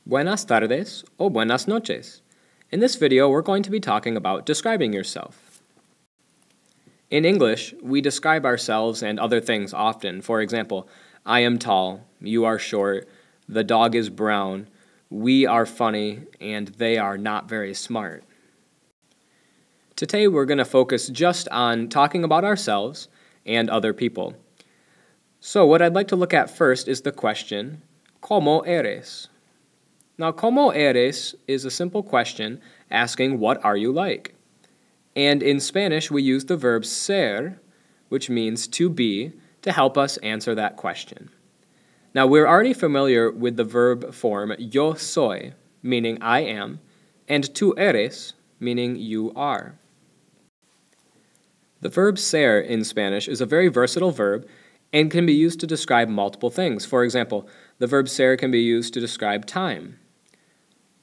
Buenas tardes o buenas noches. In this video, we're going to be talking about describing yourself. In English, we describe ourselves and other things often. For example, I am tall, you are short, the dog is brown, we are funny, and they are not very smart. Today, we're going to focus just on talking about ourselves and other people. So what I'd like to look at first is the question, ¿Cómo eres? Now, ¿Cómo eres is a simple question asking what are you like? And in Spanish, we use the verb ser, which means to be, to help us answer that question. Now, we're already familiar with the verb form yo soy, meaning I am, and tú eres, meaning you are. The verb ser in Spanish is a very versatile verb and can be used to describe multiple things. For example, the verb ser can be used to describe time.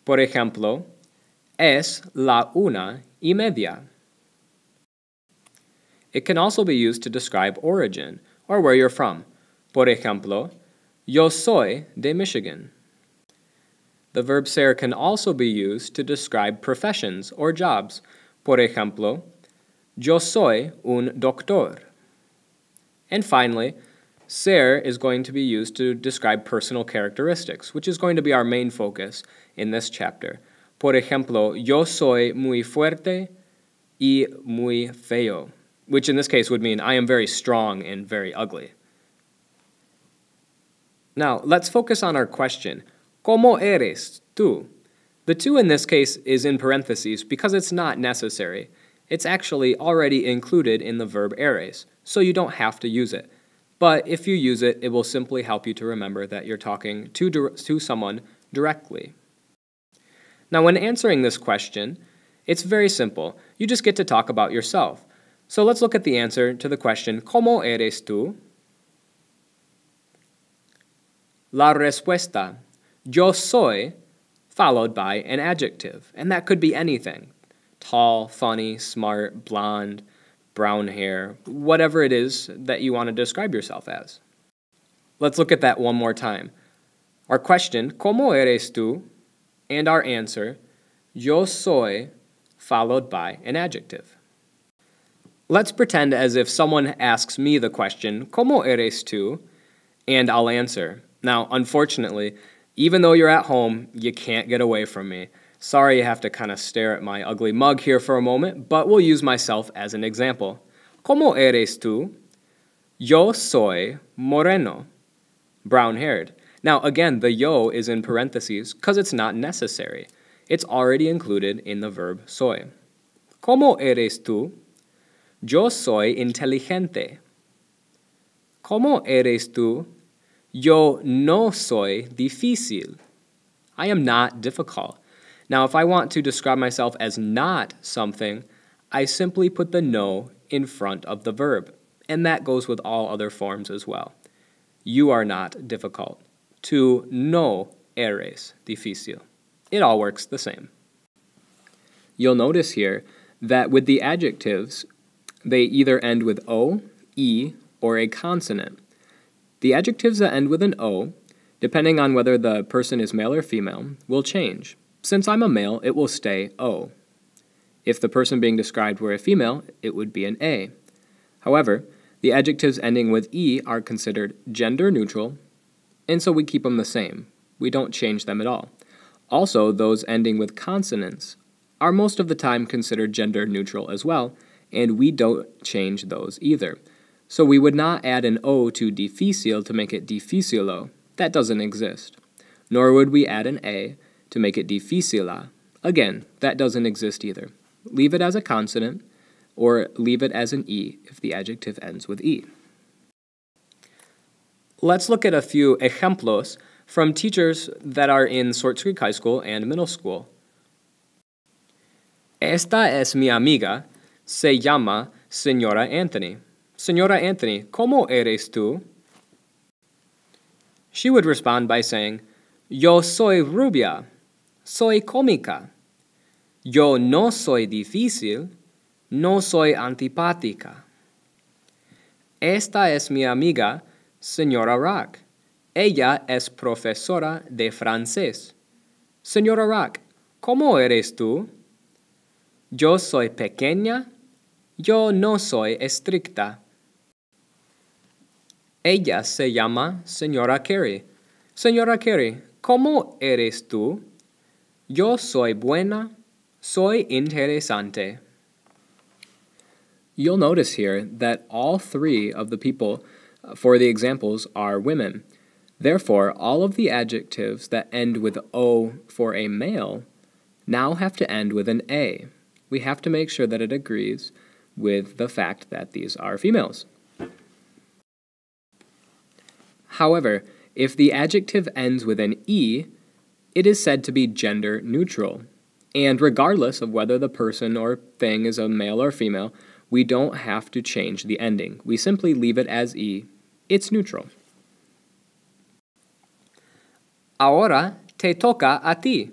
Por ejemplo, es la 1:30. It can also be used to describe origin, or where you're from. Por ejemplo, yo soy de Michigan. The verb ser can also be used to describe professions or jobs. Por ejemplo, yo soy un doctor. And finally, ser is going to be used to describe personal characteristics, which is going to be our main focus in this chapter. Por ejemplo, yo soy muy fuerte y muy feo, which in this case would mean I am very strong and very ugly. Now, let's focus on our question, ¿Cómo eres tú? The tú in this case is in parentheses because it's not necessary. It's actually already included in the verb eres, so you don't have to use it. But if you use it, it will simply help you to remember that you're talking to someone directly. Now, when answering this question, it's very simple. You just get to talk about yourself. So let's look at the answer to the question, ¿Cómo eres tú? La respuesta, yo soy, followed by an adjective, and that could be anything. Tall, funny, smart, blonde, brown hair, whatever it is that you want to describe yourself as. Let's look at that one more time. Our question, ¿Cómo eres tú? And our answer, yo soy, followed by an adjective. Let's pretend as if someone asks me the question, ¿Cómo eres tú? And I'll answer. Now, unfortunately, even though you're at home, you can't get away from me. Sorry you have to kind of stare at my ugly mug here for a moment, but we'll use myself as an example. ¿Cómo eres tú? Yo soy moreno, brown-haired. Now, again, the yo is in parentheses because it's not necessary. It's already included in the verb soy. ¿Cómo eres tú? Yo soy inteligente. ¿Cómo eres tú? Yo no soy difícil. I am not difficult. Now, if I want to describe myself as not something, I simply put the no in front of the verb, and that goes with all other forms as well. You are not difficult. Tú no eres difícil. It all works the same. You'll notice here that with the adjectives, they either end with O, E, or a consonant. The adjectives that end with an O, depending on whether the person is male or female, will change. Since I'm a male, it will stay O. If the person being described were a female, it would be an A. However, the adjectives ending with E are considered gender neutral, and so we keep them the same. We don't change them at all. Also, those ending with consonants are most of the time considered gender neutral as well, and we don't change those either. So we would not add an O to difícil to make it dificilo. That doesn't exist. Nor would we add an A to make it difícila. Again, that doesn't exist either. Leave it as a consonant, or leave it as an E if the adjective ends with E. Let's look at a few ejemplos from teachers that are in Swartz Creek High School and middle school. Esta es mi amiga, se llama Señora Anthony. Señora Anthony, ¿cómo eres tú? She would respond by saying, Yo soy rubia, soy cómica. Yo no soy difícil, no soy antipática. Esta es mi amiga, Señora Rock. Ella es profesora de francés. Señora Rock, ¿cómo eres tú? Yo soy pequeña. Yo no soy estricta. Ella se llama Señora Carey. Señora Carey, ¿cómo eres tú? Yo soy buena. Soy interesante. You'll notice here that all three of the people for the examples are women. Therefore, all of the adjectives that end with O for a male now have to end with an A. We have to make sure that it agrees with the fact that these are females. However, if the adjective ends with an E, it is said to be gender neutral. And regardless of whether the person or thing is a male or female, we don't have to change the ending. We simply leave it as E. It's neutral. Ahora te toca a ti.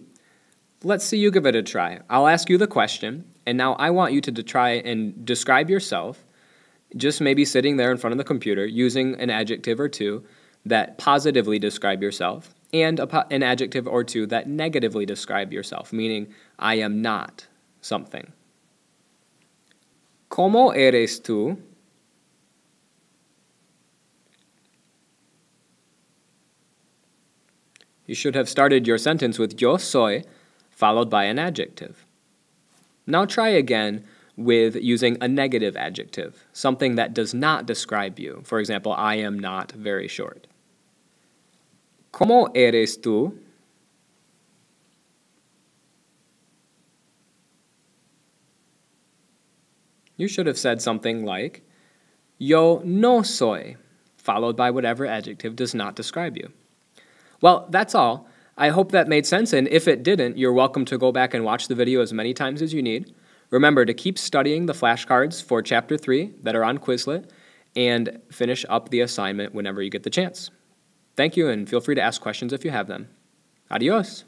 Let's see you give it a try. I'll ask you the question, and now I want you to try and describe yourself, just maybe sitting there in front of the computer using an adjective or two that positively describe yourself, and an adjective or two that negatively describe yourself, meaning I am not something. ¿Cómo eres tú? You should have started your sentence with yo soy, followed by an adjective. Now try again with using a negative adjective, something that does not describe you. For example, I am not very short. ¿Cómo eres tú? You should have said something like, yo no soy, followed by whatever adjective does not describe you. Well, that's all. I hope that made sense, and if it didn't, you're welcome to go back and watch the video as many times as you need. Remember to keep studying the flashcards for Chapter 3 that are on Quizlet, and finish up the assignment whenever you get the chance. Thank you, and feel free to ask questions if you have them. Adios!